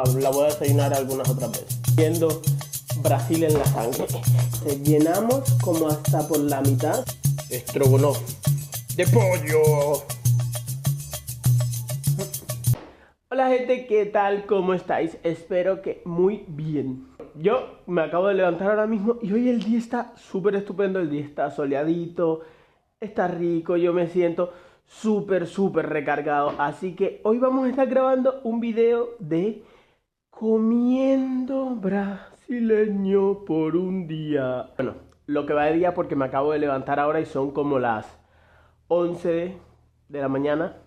La voy a desayunar algunas otras veces. Viendo Brasil en la sangre. Llenamos como hasta por la mitad. Estrogonoff de pollo. Hola gente, ¿qué tal? ¿Cómo estáis? Espero que muy bien. Yo me acabo de levantar ahora mismo y hoy el día está súper estupendo. El día está soleadito, está rico, yo me siento súper recargado. Así que hoy vamos a estar grabando un video de comiendo brasileño por un día. Bueno, lo que va de día porque me acabo de levantar ahora y son como las 11 de la mañana.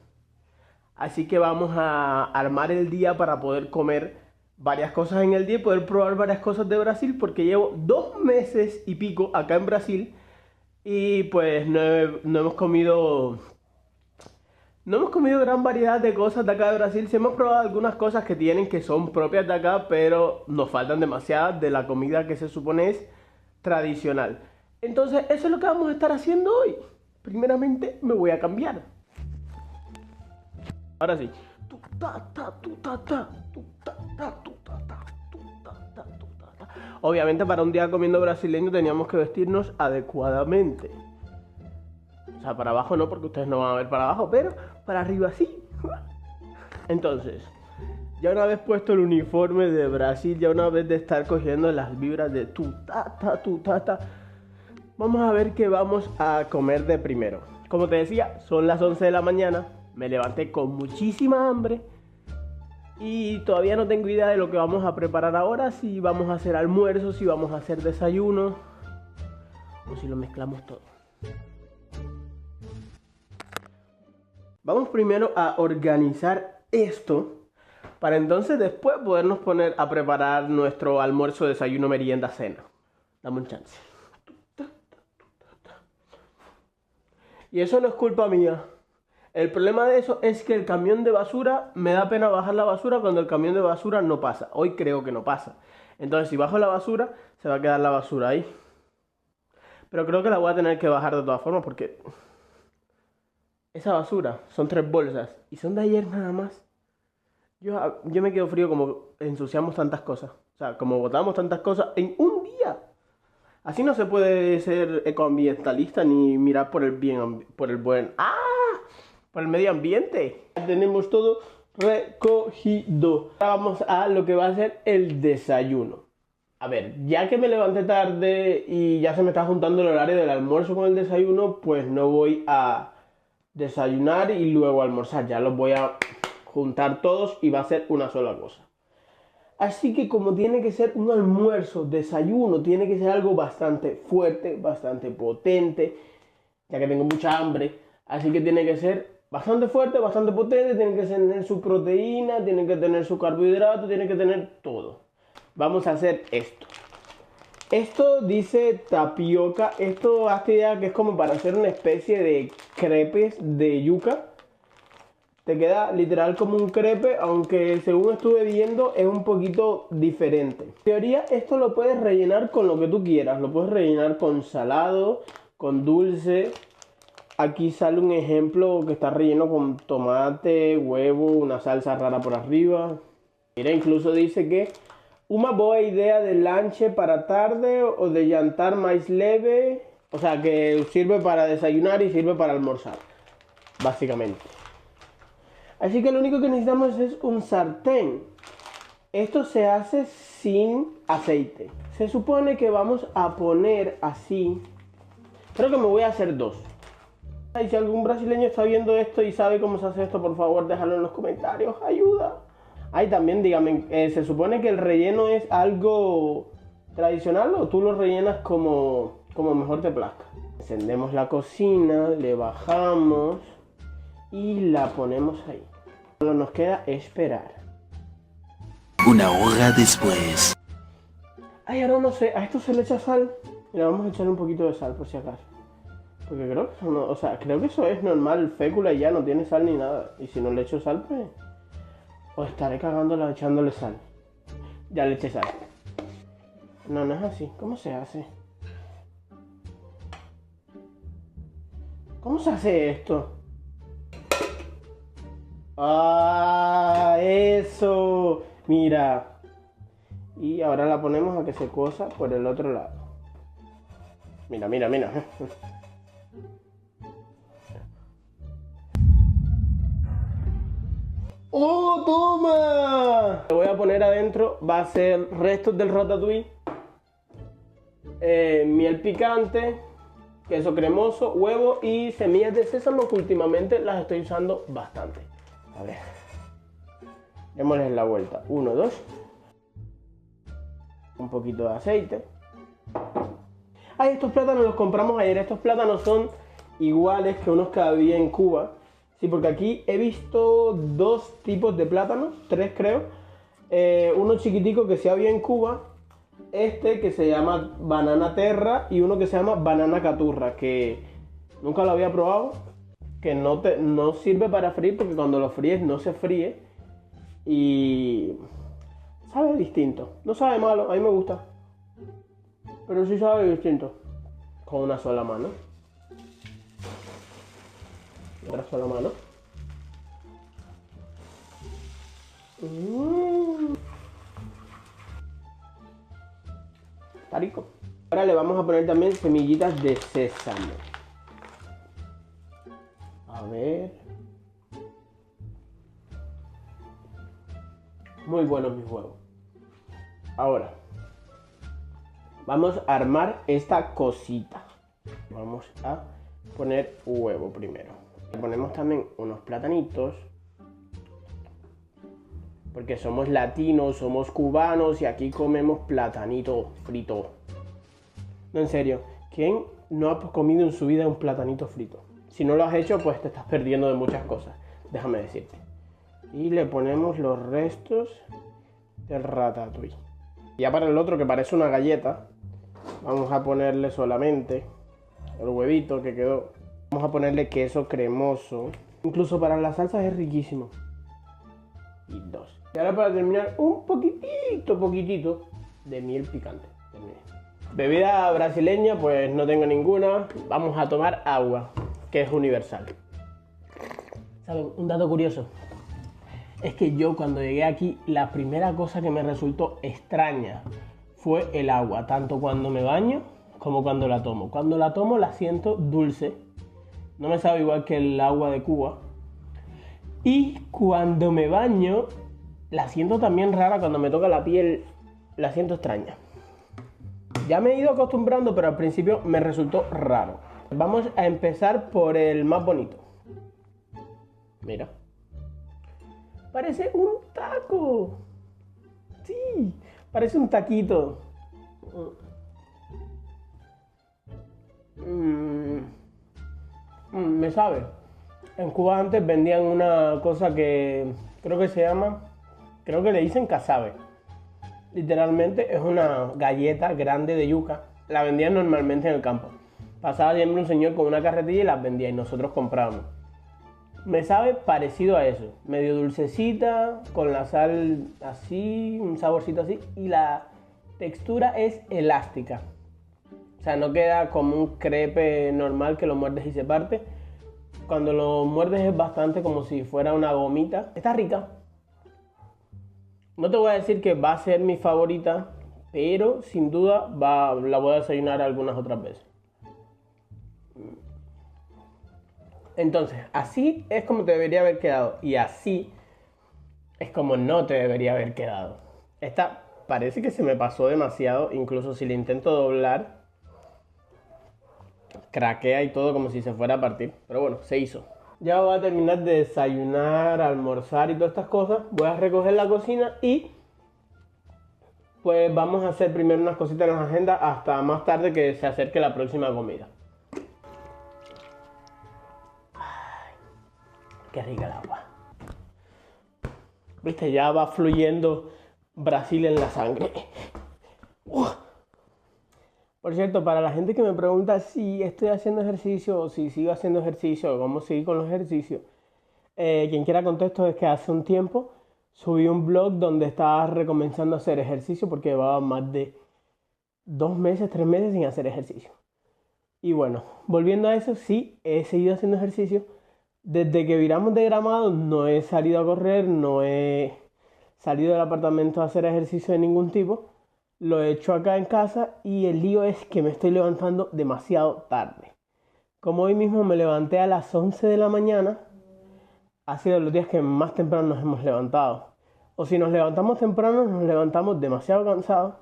Así que vamos a armar el día para poder comer varias cosas en el día y poder probar varias cosas de Brasil, porque llevo 2 meses y pico acá en Brasil y pues no hemos comido gran variedad de cosas de acá de Brasil. Sí hemos probado algunas cosas que tienen que son propias de acá, pero nos faltan demasiadas de la comida que se supone es tradicional. Entonces eso es lo que vamos a estar haciendo hoy. Primeramente me voy a cambiar. Ahora sí. Obviamente para un día comiendo brasileño teníamos que vestirnos adecuadamente. O sea, para abajo no, porque ustedes no van a ver para abajo, pero para arriba sí. Entonces, ya una vez puesto el uniforme de Brasil, ya una vez de estar cogiendo las vibras de vamos a ver qué vamos a comer de primero. Como te decía, son las 11 de la mañana. Me levanté con muchísima hambre y todavía no tengo idea de lo que vamos a preparar ahora. Si vamos a hacer almuerzo, si vamos a hacer desayuno o si lo mezclamos todo. Vamos primero a organizar esto para entonces después podernos poner a preparar nuestro almuerzo, desayuno, merienda, cena. Dame un chance. Y eso no es culpa mía. El problema de eso es que el camión de basura, me da pena bajar la basura cuando el camión de basura no pasa. Hoy creo que no pasa. Entonces si bajo la basura, se va a quedar la basura ahí. Pero creo que la voy a tener que bajar de todas formas porque esa basura son 3 bolsas y son de ayer nada más. Yo me quedo frío como ensuciamos tantas cosas. O sea, como botamos tantas cosas en un día. Así no se puede ser ecoambientalista ni mirar por el bien, por el buen... ¡Ah! Por el medio ambiente. Tenemos todo recogido. Ahora vamos a lo que va a ser el desayuno. A ver, ya que me levanté tarde y ya se me está juntando el horario del almuerzo con el desayuno, pues no voy a desayunar y luego almorzar. Ya los voy a juntar todos y va a ser una sola cosa. Así que como tiene que ser un almuerzo, desayuno, tiene que ser algo bastante fuerte, bastante potente, ya que tengo mucha hambre. Así que tiene que ser bastante fuerte, bastante potente, tiene que tener su proteína, tiene que tener su carbohidrato, tiene que tener todo. Vamos a hacer esto. Esto dice tapioca. Esto hazte idea que es como para hacer una especie de crepes de yuca. Te queda literal como un crepe, aunque según estuve viendo es un poquito diferente. En teoría esto lo puedes rellenar con lo que tú quieras. Lo puedes rellenar con salado, con dulce. Aquí sale un ejemplo que está relleno con tomate, huevo, una salsa rara por arriba. Mira, incluso dice que una boa idea de lanche para tarde o de jantar más leve. O sea, que sirve para desayunar y sirve para almorzar, básicamente. Así que lo único que necesitamos es un sartén. Esto se hace sin aceite. Se supone que vamos a poner así. Creo que me voy a hacer 2. Y si algún brasileño está viendo esto y sabe cómo se hace esto, por favor déjalo en los comentarios, ayuda. Ay, también dígame, ¿se supone que el relleno es algo tradicional o tú lo rellenas como mejor te plazca? Encendemos la cocina, le bajamos y la ponemos ahí. Solo nos queda esperar. Una hora después. Ay, ahora no sé, a esto se le echa sal. Le vamos a echar un poquito de sal por si acaso. Porque creo que eso no, o sea, creo que eso es normal, fécula y ya no tiene sal ni nada. Y si no le echo sal, pues os estaré cagándola echándole sal. Ya le eché sal. No, no es así. ¿Cómo se hace? ¿Cómo se hace esto? ¡Ah! ¡Eso! Mira. Y ahora la ponemos a que se cosa por el otro lado. Mira, mira, mira. ¡Oh, toma! Lo voy a poner adentro, va a ser restos del ratatouille, miel picante, queso cremoso, huevo y semillas de sésamo que últimamente las estoy usando bastante. A ver, démosles la vuelta. 1, 2. Un poquito de aceite. Ay, estos plátanos los compramos ayer. Estos plátanos son iguales que unos que había en Cuba. Sí, porque aquí he visto 2 tipos de plátanos, 3 creo. Uno chiquitico que sí había en Cuba, este que se llama banana terra y uno que se llama banana caturra, que nunca lo había probado, que no sirve para freír porque cuando lo fríes no se fríe y sabe distinto. No sabe malo, a mí me gusta, pero sí sabe distinto. Con una sola mano. Otra sola mano. Está rico. Ahora le vamos a poner también semillitas de sésamo. A ver. Muy buenos mis huevos. Ahora vamos a armar esta cosita. Vamos a poner huevo primero. Le ponemos también unos platanitos, porque somos latinos, somos cubanos y aquí comemos platanito frito. No, en serio, ¿quién no ha comido en su vida un platanito frito? Si no lo has hecho, pues te estás perdiendo de muchas cosas, déjame decirte. Y le ponemos los restos del ratatouille. Ya para el otro, que parece una galleta, vamos a ponerle solamente el huevito que quedó. Vamos a ponerle queso cremoso. Incluso para las salsas es riquísimo. Y 2. Y ahora para terminar, un poquitito de miel picante. Bebida brasileña, pues no tengo ninguna. Vamos a tomar agua, que es universal. ¿Saben? Un dato curioso. Es que yo cuando llegué aquí, la primera cosa que me resultó extraña fue el agua. Tanto cuando me baño como cuando la tomo. Cuando la tomo la siento dulce. No me sabe igual que el agua de Cuba. Y cuando me baño, la siento también rara. Cuando me toca la piel, la siento extraña. Ya me he ido acostumbrando, pero al principio me resultó raro. Vamos a empezar por el más bonito. Mira. Parece un taco. Sí, parece un taquito. Me sabe. En Cuba antes vendían una cosa que creo que se llama, creo que le dicen casabe. Literalmente es una galleta grande de yuca. La vendían normalmente en el campo. Pasaba siempre un señor con una carretilla y las vendía y nosotros comprábamos. Me sabe parecido a eso, medio dulcecita, con la sal así, un saborcito así, y la textura es elástica. O sea, no queda como un crepe normal que lo muerdes y se parte. Cuando lo muerdes es bastante como si fuera una gomita. Está rica. No te voy a decir que va a ser mi favorita, pero sin duda la voy a desayunar algunas otras veces. Entonces, así es como te debería haber quedado y así es como no te debería haber quedado. Esta parece que se me pasó demasiado, incluso si le intento doblar, craquea y todo como si se fuera a partir. Pero bueno, se hizo. Ya voy a terminar de desayunar, almorzar y todas estas cosas. Voy a recoger la cocina y pues vamos a hacer primero unas cositas en la agenda hasta más tarde que se acerque la próxima comida. Qué rica el agua. Viste, ya va fluyendo Brasil en la sangre. Por cierto, para la gente que me pregunta si estoy haciendo ejercicio o si sigo haciendo ejercicio o cómo seguir con los ejercicios, quien quiera contexto es que hace un tiempo subí un blog donde estaba recomenzando hacer ejercicio porque llevaba más de 2 meses, 3 meses sin hacer ejercicio. Y bueno, volviendo a eso, sí, he seguido haciendo ejercicio. Desde que viramos de Gramado no he salido a correr, no he salido del apartamento a hacer ejercicio de ningún tipo. Lo he hecho acá en casa y el lío es que me estoy levantando demasiado tarde. Como hoy mismo me levanté a las 11 de la mañana, ha sido los días que más temprano nos hemos levantado. O si nos levantamos temprano, nos levantamos demasiado cansados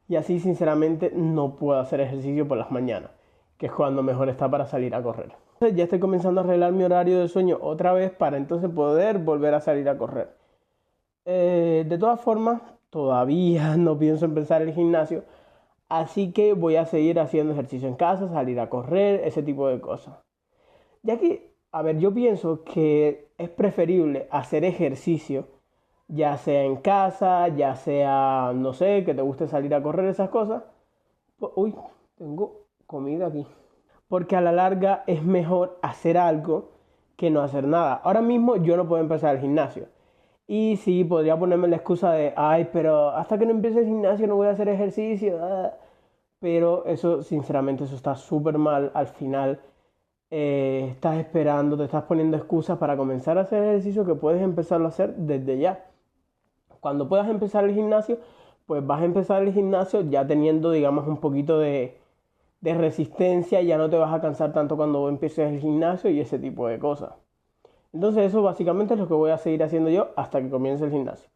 y así sinceramente no puedo hacer ejercicio por las mañanas, que es cuando mejor está para salir a correr. Entonces ya estoy comenzando a arreglar mi horario de sueño otra vez para entonces poder volver a salir a correr. De todas formas, todavía no pienso empezar el gimnasio, así que voy a seguir haciendo ejercicio en casa, salir a correr, ese tipo de cosas. Ya que, a ver, yo pienso que es preferible hacer ejercicio, ya sea en casa, ya sea, no sé, que te guste salir a correr, esas cosas. Uy, tengo comida aquí. Porque a la larga es mejor hacer algo que no hacer nada. Ahora mismo yo no puedo empezar el gimnasio. Y sí, podría ponerme la excusa de, ay, pero hasta que no empiece el gimnasio no voy a hacer ejercicio. Pero eso, sinceramente, eso está súper mal. Al final, estás esperando, te estás poniendo excusas para comenzar a hacer ejercicio que puedes empezarlo a hacer desde ya. Cuando puedas empezar el gimnasio, pues vas a empezar el gimnasio ya teniendo, digamos, un poquito de resistencia, ya no te vas a cansar tanto cuando empieces el gimnasio y ese tipo de cosas. Entonces eso básicamente es lo que voy a seguir haciendo yo hasta que comience el gimnasio.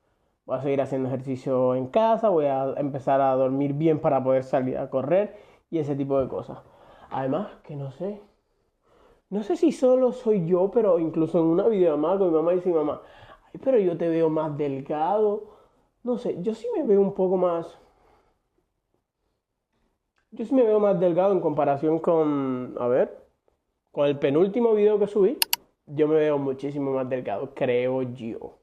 Voy a seguir haciendo ejercicio en casa, voy a empezar a dormir bien para poder salir a correr y ese tipo de cosas. Además, que no sé si solo soy yo, pero incluso en una videollamada con mi mamá dice mi mamá, ay, pero yo te veo más delgado. No sé, yo sí me veo un poco más. Yo sí me veo más delgado en comparación con, a ver, con el penúltimo video que subí. Yo me veo muchísimo más delgado, creo yo.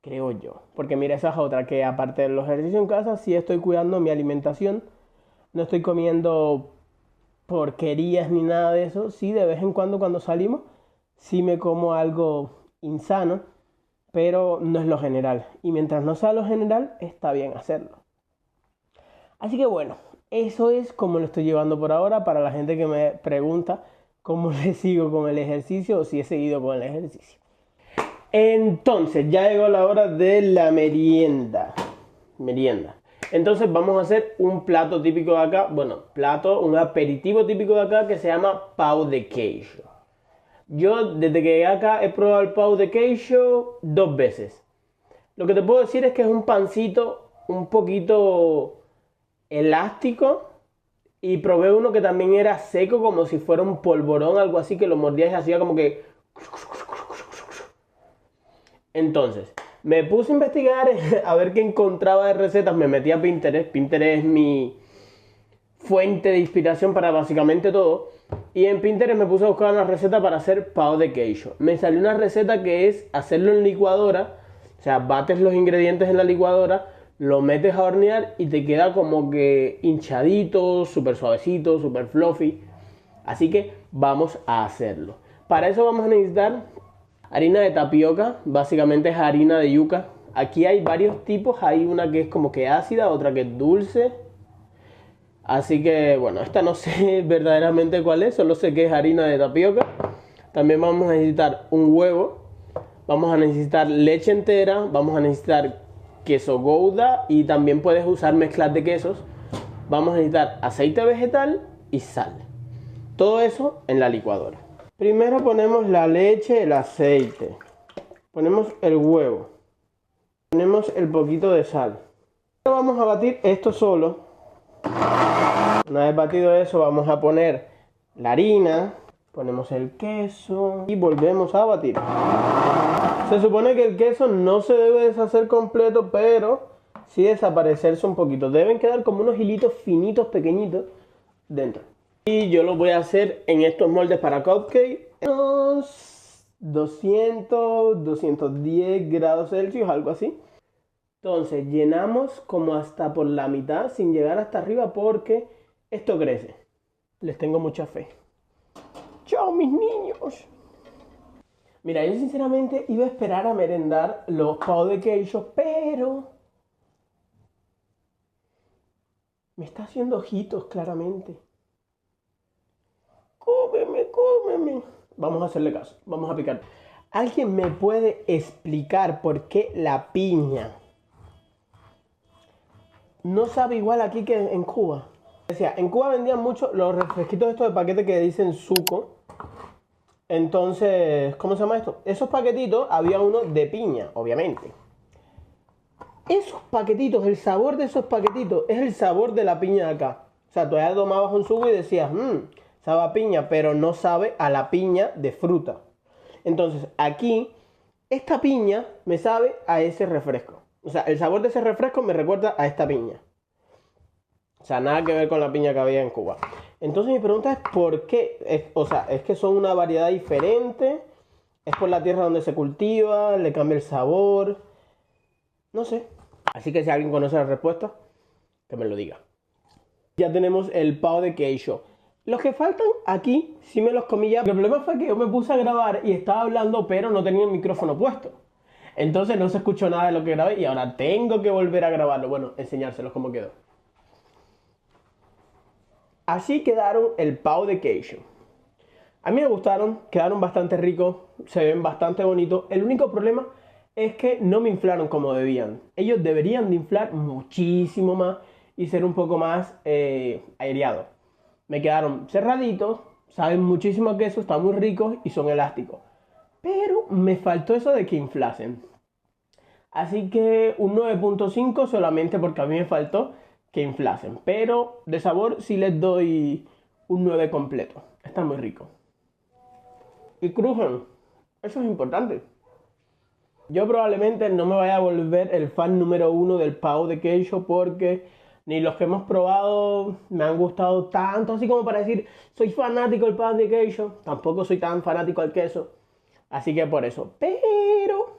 Creo yo. Porque mira, esa es otra, que aparte de los ejercicios en casa, sí estoy cuidando mi alimentación. No estoy comiendo porquerías ni nada de eso. Sí, de vez en cuando salimos, sí me como algo insano, pero no es lo general. Y mientras no sea lo general, está bien hacerlo. Así que bueno, eso es como lo estoy llevando por ahora. Para la gente que me pregunta cómo le sigo con el ejercicio o si he seguido con el ejercicio. Entonces, ya llegó la hora de la merienda. Entonces vamos a hacer un plato típico de acá. Bueno, un aperitivo típico de acá que se llama pão de queijo. Yo desde que llegué acá he probado el pão de queijo 2 veces. Lo que te puedo decir es que es un pancito un poquito elástico. Y probé uno que también era seco, como si fuera un polvorón, algo así, que lo mordías y hacía como que... Entonces, me puse a investigar a ver qué encontraba de recetas, me metí a Pinterest. Pinterest es mi fuente de inspiración para básicamente todo. Y en Pinterest me puse a buscar una receta para hacer pão de queijo. Me salió una receta que es hacerlo en licuadora. O sea, bates los ingredientes en la licuadora, lo metes a hornear y te queda como que hinchadito, súper suavecito, súper fluffy. Así que vamos a hacerlo. Para eso vamos a necesitar harina de tapioca, básicamente es harina de yuca. Aquí hay varios tipos, hay una que es como que ácida, otra que es dulce. Así que bueno, esta no sé verdaderamente cuál es, solo sé que es harina de tapioca. También vamos a necesitar un huevo, vamos a necesitar leche entera, vamos a necesitar queso Gouda y también puedes usar mezclas de quesos. Vamos a necesitar aceite vegetal y sal. Todo eso en la licuadora. Primero ponemos la leche, el aceite. Ponemos el huevo. Ponemos el poquito de sal. Ahora vamos a batir esto solo. Una vez batido eso, vamos a poner la harina. Ponemos el queso y volvemos a batir. Se supone que el queso no se debe deshacer completo, pero sí desaparecerse un poquito. Deben quedar como unos hilitos finitos, pequeñitos, dentro. Y yo lo voy a hacer en estos moldes para cupcake. Unos 200, 210 grados Celsius, algo así. Entonces llenamos como hasta por la mitad, sin llegar hasta arriba, porque esto crece. Les tengo mucha fe. ¡Chao, mis niños! Mira, yo sinceramente iba a esperar a merendar los pão de queijo, pero me está haciendo ojitos claramente. Cómeme. Vamos a hacerle caso, vamos a picar. ¿Alguien me puede explicar por qué la piña no sabe igual aquí que en Cuba? Decía, en Cuba vendían mucho los refresquitos estos de paquete que dicen Zuco. Entonces, ¿cómo se llama esto? Esos paquetitos, había uno de piña, obviamente. Esos paquetitos, el sabor de esos paquetitos es el sabor de la piña de acá. O sea, tú ya tomabas un zuco y decías, sabe a piña, pero no sabe a la piña de fruta. Entonces, aquí, esta piña me sabe a ese refresco. O sea, el sabor de ese refresco me recuerda a esta piña. O sea, nada que ver con la piña que había en Cuba. Entonces mi pregunta es ¿por qué? ¿Es que son una variedad diferente? ¿Es por la tierra donde se cultiva? ¿Le cambia el sabor? No sé. Así que si alguien conoce la respuesta, que me lo diga. Ya tenemos el pao de queijo. Los que faltan aquí, sí me los comí ya. El problema fue que yo me puse a grabar y estaba hablando, pero no tenía el micrófono puesto. Entonces no se escuchó nada de lo que grabé y ahora tengo que volver a grabarlo. Bueno, enseñárselos cómo quedó. Así quedaron el pao de queijo. A mí me gustaron, quedaron bastante ricos, se ven bastante bonitos. El único problema es que no me inflaron como debían. Ellos deberían de inflar muchísimo más y ser un poco más aireados. Me quedaron cerraditos, saben muchísimo a queso, están muy ricos y son elásticos. Pero me faltó eso de que inflasen. Así que un 9.5 solamente porque a mí me faltó que inflasen. Pero de sabor sí les doy un 9 completo. Está muy rico. Y crujen. Eso es importante. Yo probablemente no me vaya a volver el fan número 1 del pao de queijo porque ni los que hemos probado me han gustado tanto, así como para decir soy fanático del pao de queijo. Tampoco soy tan fanático al queso. Así que por eso. Pero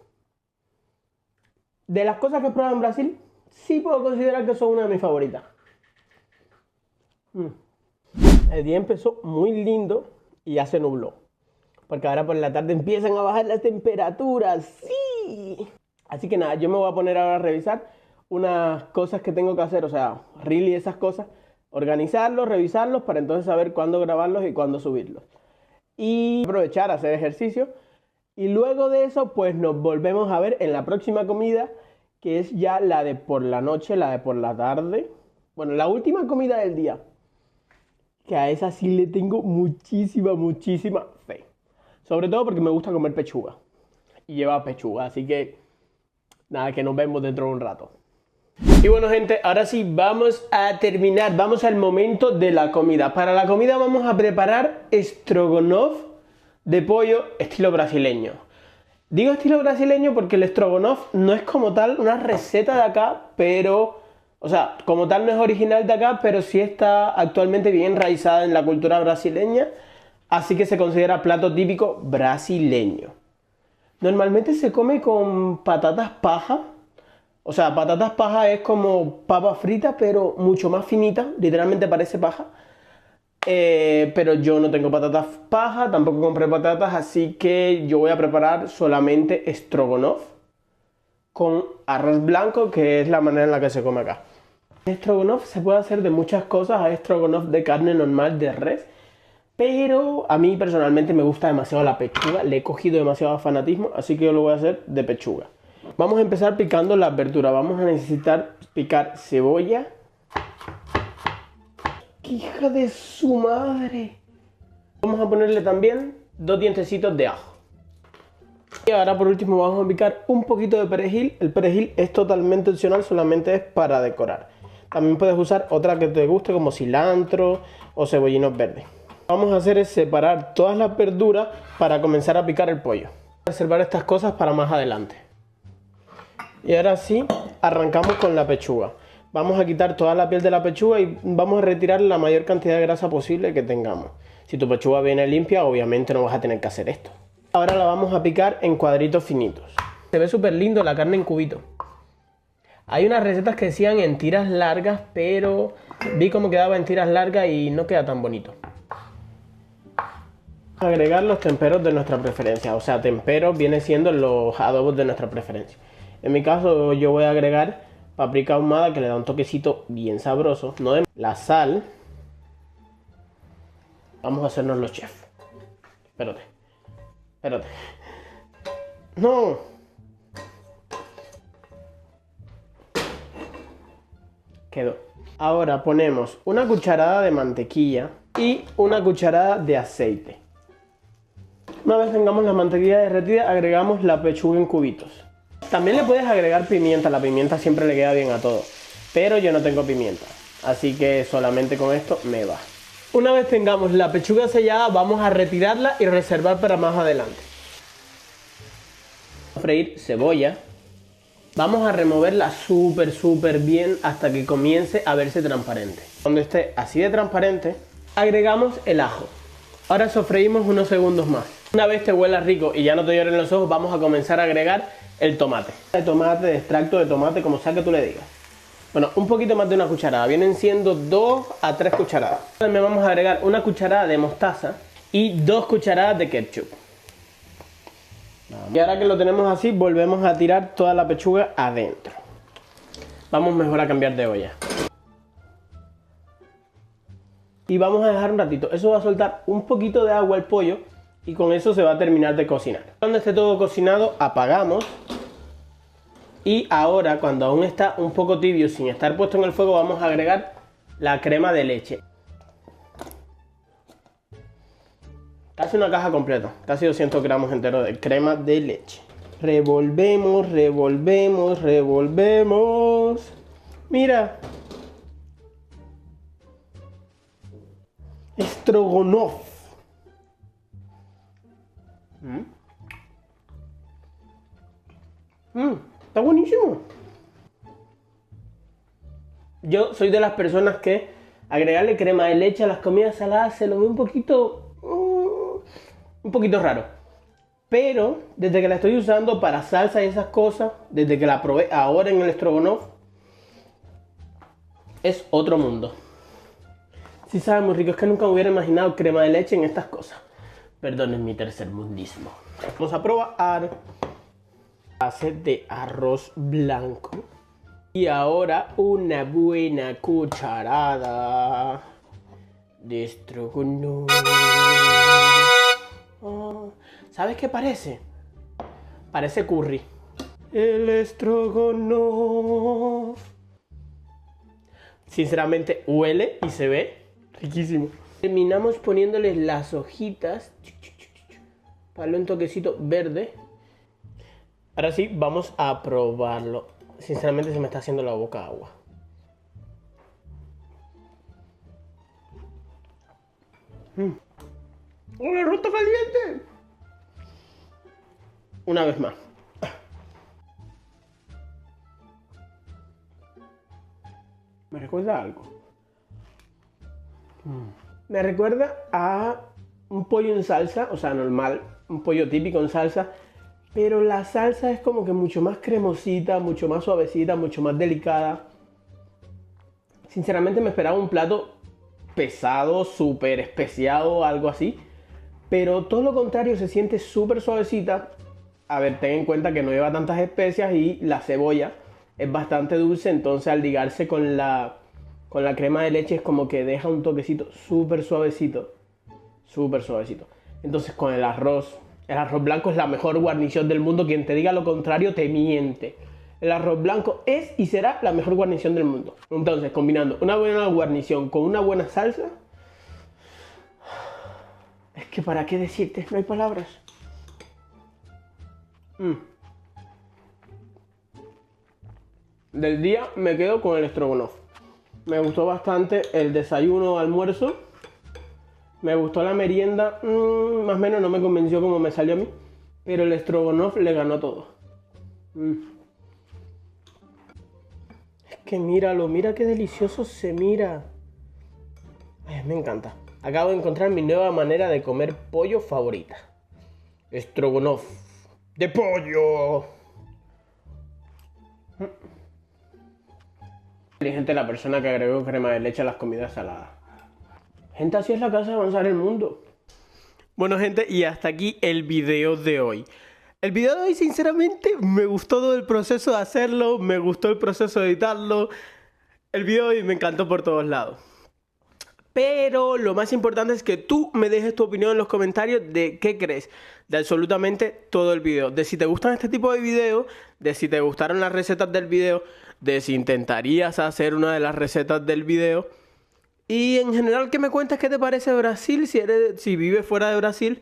de las cosas que he probado en Brasil, sí puedo considerar que son una de mis favoritas. El día empezó muy lindo y ya se nubló. Porque ahora por la tarde empiezan a bajar las temperaturas. ¡Sí! Así que nada, yo me voy a poner ahora a revisar unas cosas que tengo que hacer. O sea, reel y esas cosas. Organizarlos, revisarlos para entonces saber cuándo grabarlos y cuándo subirlos. Y aprovechar a hacer ejercicio. Y luego de eso, pues nos volvemos a ver en la próxima comida, que es ya la de por la noche, la de por la tarde. Bueno, la última comida del día. Que a esa sí le tengo muchísima fe. Sobre todo porque me gusta comer pechuga. Y lleva pechuga, así que nada, que nos vemos dentro de un rato. Y bueno, gente, ahora sí vamos a terminar. Vamos al momento de la comida. Para la comida vamos a preparar estrogonoff de pollo estilo brasileño. Digo estilo brasileño porque el estrogonoff no es como tal una receta de acá, pero... O sea, como tal no es original de acá, pero sí está actualmente bien enraizada en la cultura brasileña. Así que se considera plato típico brasileño. Normalmente se come con patatas paja. O sea, patatas paja es como papa frita, pero mucho más finita. Literalmente parece paja. Pero yo no tengo patatas paja, tampoco compré patatas, así que yo voy a preparar solamente estrogonoff con arroz blanco, que es la manera en la que se come acá. El estrogonoff se puede hacer de muchas cosas. Hay estrogonoff de carne normal de res, pero a mí personalmente me gusta demasiado la pechuga. Le he cogido demasiado fanatismo, así que yo lo voy a hacer de pechuga. Vamos a empezar picando las verduras. Vamos a necesitar picar cebolla. ¡Qué hija de su madre! Vamos a ponerle también 2 dientecitos de ajo. Y ahora por último vamos a picar un poquito de perejil. El perejil es totalmente opcional, solamente es para decorar. También puedes usar otra que te guste como cilantro o cebollinos verdes. Lo que vamos a hacer es separar todas las verduras para comenzar a picar el pollo. Reservar estas cosas para más adelante. Y ahora sí, arrancamos con la pechuga. Vamos a quitar toda la piel de la pechuga y vamos a retirar la mayor cantidad de grasa posible que tengamos. Si tu pechuga viene limpia, obviamente no vas a tener que hacer esto. Ahora la vamos a picar en cuadritos finitos. Se ve súper lindo la carne en cubitos. Hay unas recetas que decían en tiras largas, pero vi cómo quedaba en tiras largas y no queda tan bonito. Agregar los temperos de nuestra preferencia. O sea, temperos viene siendo los adobos de nuestra preferencia. En mi caso yo voy a agregar paprika ahumada, que le da un toquecito bien sabroso. La sal. Vamos a hacernos los chefs. Espérate. No. Quedó. Ahora ponemos una cucharada de mantequilla y una cucharada de aceite. Una vez tengamos la mantequilla derretida, agregamos la pechuga en cubitos. También le puedes agregar pimienta, la pimienta siempre le queda bien a todo. Pero yo no tengo pimienta, así que solamente con esto me va. Una vez tengamos la pechuga sellada, vamos a retirarla y reservar para más adelante. Vamos a freír cebolla. Vamos a removerla súper bien hasta que comience a verse transparente. Cuando esté así de transparente, agregamos el ajo. Ahora sofreímos unos segundos más. Una vez te huela rico y ya no te lloren los ojos, vamos a comenzar a agregar el tomate. De tomate, de extracto de tomate, como sea que tú le digas. Bueno, un poquito más de una cucharada. Vienen siendo 2 a 3 cucharadas. También vamos a agregar una cucharada de mostaza y 2 cucharadas de ketchup. Y ahora que lo tenemos así, volvemos a tirar toda la pechuga adentro. Vamos mejor a cambiar de olla. Y vamos a dejar un ratito. Eso va a soltar un poquito de agua al pollo y con eso se va a terminar de cocinar. Cuando esté todo cocinado, apagamos. Y ahora, cuando aún está un poco tibio, sin estar puesto en el fuego, vamos a agregar la crema de leche. Casi una caja completa, casi 200 gramos enteros de crema de leche. Revolvemos, revolvemos, revolvemos. Mira. Strogonoff. Está buenísimo. Yo soy de las personas que agregarle crema de leche a las comidas saladas se lo ve un poquito raro. Pero desde que la estoy usando para salsa y esas cosas, desde que la probé ahora en el Strogonoff, es otro mundo. Sí sabe muy rico, es que nunca me hubiera imaginado crema de leche en estas cosas. Perdonen mi tercermundismo. Vamos a probar base de arroz blanco. Y ahora una buena cucharada de Strogonoff. Oh, ¿sabes qué parece? Parece curry. El Strogonoff. Sinceramente huele y se ve riquísimo. Terminamos poniéndole las hojitas para darle un toquecito verde. Ahora sí, vamos a probarlo. Sinceramente se me está haciendo la boca agua. ¡Hola, arroz está caliente! Una vez más. Me recuerda a algo. Me recuerda a un pollo en salsa, o sea, normal, un pollo típico en salsa, pero la salsa es como que mucho más cremosita, mucho más suavecita, mucho más delicada. Sinceramente me esperaba un plato pesado, súper especiado, algo así, pero todo lo contrario, se siente súper suavecita. A ver, ten en cuenta que no lleva tantas especias y la cebolla es bastante dulce, entonces al ligarse con la crema de leche es como que deja un toquecito súper suavecito. Súper suavecito. Entonces con el arroz blanco es la mejor guarnición del mundo. Quien te diga lo contrario te miente. El arroz blanco es y será la mejor guarnición del mundo. Entonces, combinando una buena guarnición con una buena salsa, es que para qué decirte, no hay palabras. Del día me quedo con el Strogonoff. Me gustó bastante el desayuno, almuerzo. Me gustó la merienda. Más o menos no me convenció como me salió a mí. Pero el Strogonoff le ganó todo. Es que míralo, mira qué delicioso se mira. Ay, me encanta. Acabo de encontrar mi nueva manera de comer pollo favorita. Strogonoff de pollo. Inteligente la persona que agregó crema de leche a las comidas saladas. Gente, así es la casa de avanzar el mundo. Bueno, gente, y hasta aquí el video de hoy. El video de hoy, sinceramente, me gustó todo el proceso de hacerlo. Me gustó el proceso de editarlo. El video de hoy me encantó por todos lados. Pero lo más importante es que tú me dejes tu opinión en los comentarios de qué crees de absolutamente todo el video. De si te gustan este tipo de videos, de si te gustaron las recetas del video, de si intentarías hacer una de las recetas del video. Y en general que me cuentes qué te parece Brasil, si vives fuera de Brasil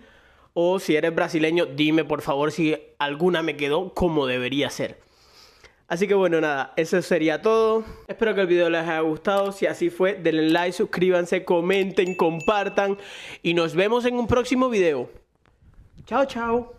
o si eres brasileño, dime por favor si alguna me quedó como debería ser. Así que bueno, nada, eso sería todo. Espero que el video les haya gustado. Si así fue, denle like, suscríbanse, comenten, compartan. Y nos vemos en un próximo video. Chao, chao.